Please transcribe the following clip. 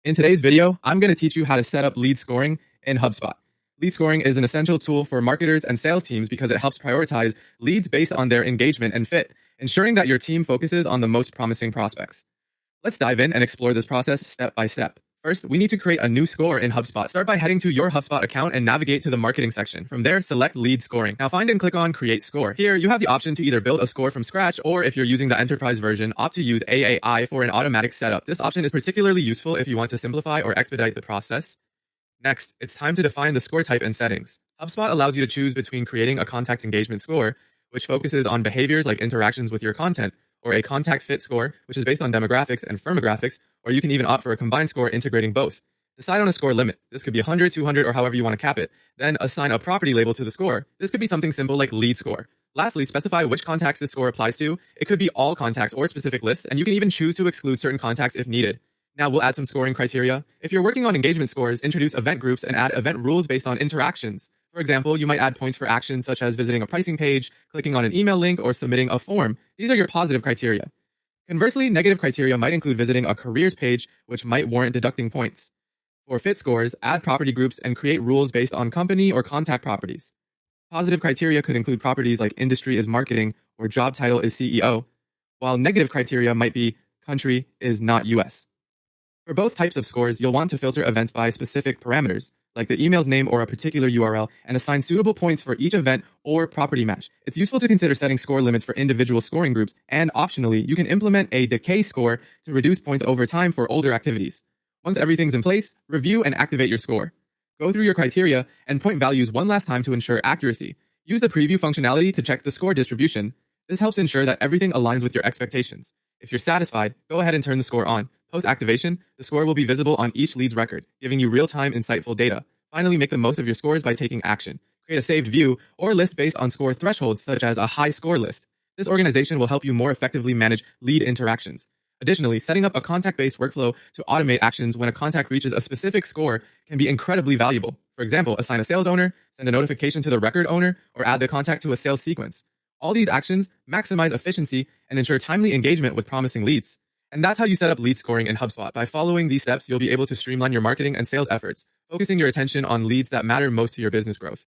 In today's video, I'm going to teach you how to set up lead scoring in HubSpot. Lead scoring is an essential tool for marketers and sales teams because it helps prioritize leads based on their engagement and fit, ensuring that your team focuses on the most promising prospects. Let's dive in and explore this process step by step. First, we need to create a new score in HubSpot. Start by heading to your HubSpot account and navigate to the marketing section. From there, select lead scoring. Now find and click on create score. Here, you have the option to either build a score from scratch, or if you're using the enterprise version, opt to use AAI for an automatic setup. This option is particularly useful if you want to simplify or expedite the process. Next, it's time to define the score type and settings. HubSpot allows you to choose between creating a contact engagement score, which focuses on behaviors like interactions with your content, or a contact fit score, which is based on demographics and firmographics, or you can even opt for a combined score integrating both. Decide on a score limit. This could be 100, 200, or however you want to cap it. Then assign a property label to the score. This could be something simple like lead score. Lastly, specify which contacts this score applies to. It could be all contacts or specific lists, and you can even choose to exclude certain contacts if needed. Now we'll add some scoring criteria. If you're working on engagement scores, introduce event groups and add event rules based on interactions. For example, you might add points for actions such as visiting a pricing page, clicking on an email link, or submitting a form. These are your positive criteria. Conversely, negative criteria might include visiting a careers page, which might warrant deducting points. For fit scores, add property groups and create rules based on company or contact properties. Positive criteria could include properties like industry is marketing or job title is CEO, while negative criteria might be country is not US. For both types of scores, you'll want to filter events by specific parameters, like the email's name or a particular URL, and assign suitable points for each event or property match. It's useful to consider setting score limits for individual scoring groups, and optionally, you can implement a decay score to reduce points over time for older activities. Once everything's in place, review and activate your score. Go through your criteria and point values one last time to ensure accuracy. Use the preview functionality to check the score distribution. This helps ensure that everything aligns with your expectations. If you're satisfied, go ahead and turn the score on. Post-activation, the score will be visible on each lead's record, giving you real-time, insightful data. Finally, make the most of your scores by taking action. Create a saved view or list based on score thresholds, such as a high score list. This organization will help you more effectively manage lead interactions. Additionally, setting up a contact-based workflow to automate actions when a contact reaches a specific score can be incredibly valuable. For example, assign a sales owner, send a notification to the record owner, or add the contact to a sales sequence. All these actions maximize efficiency and ensure timely engagement with promising leads. And that's how you set up lead scoring in HubSpot. By following these steps, you'll be able to streamline your marketing and sales efforts, focusing your attention on leads that matter most to your business growth.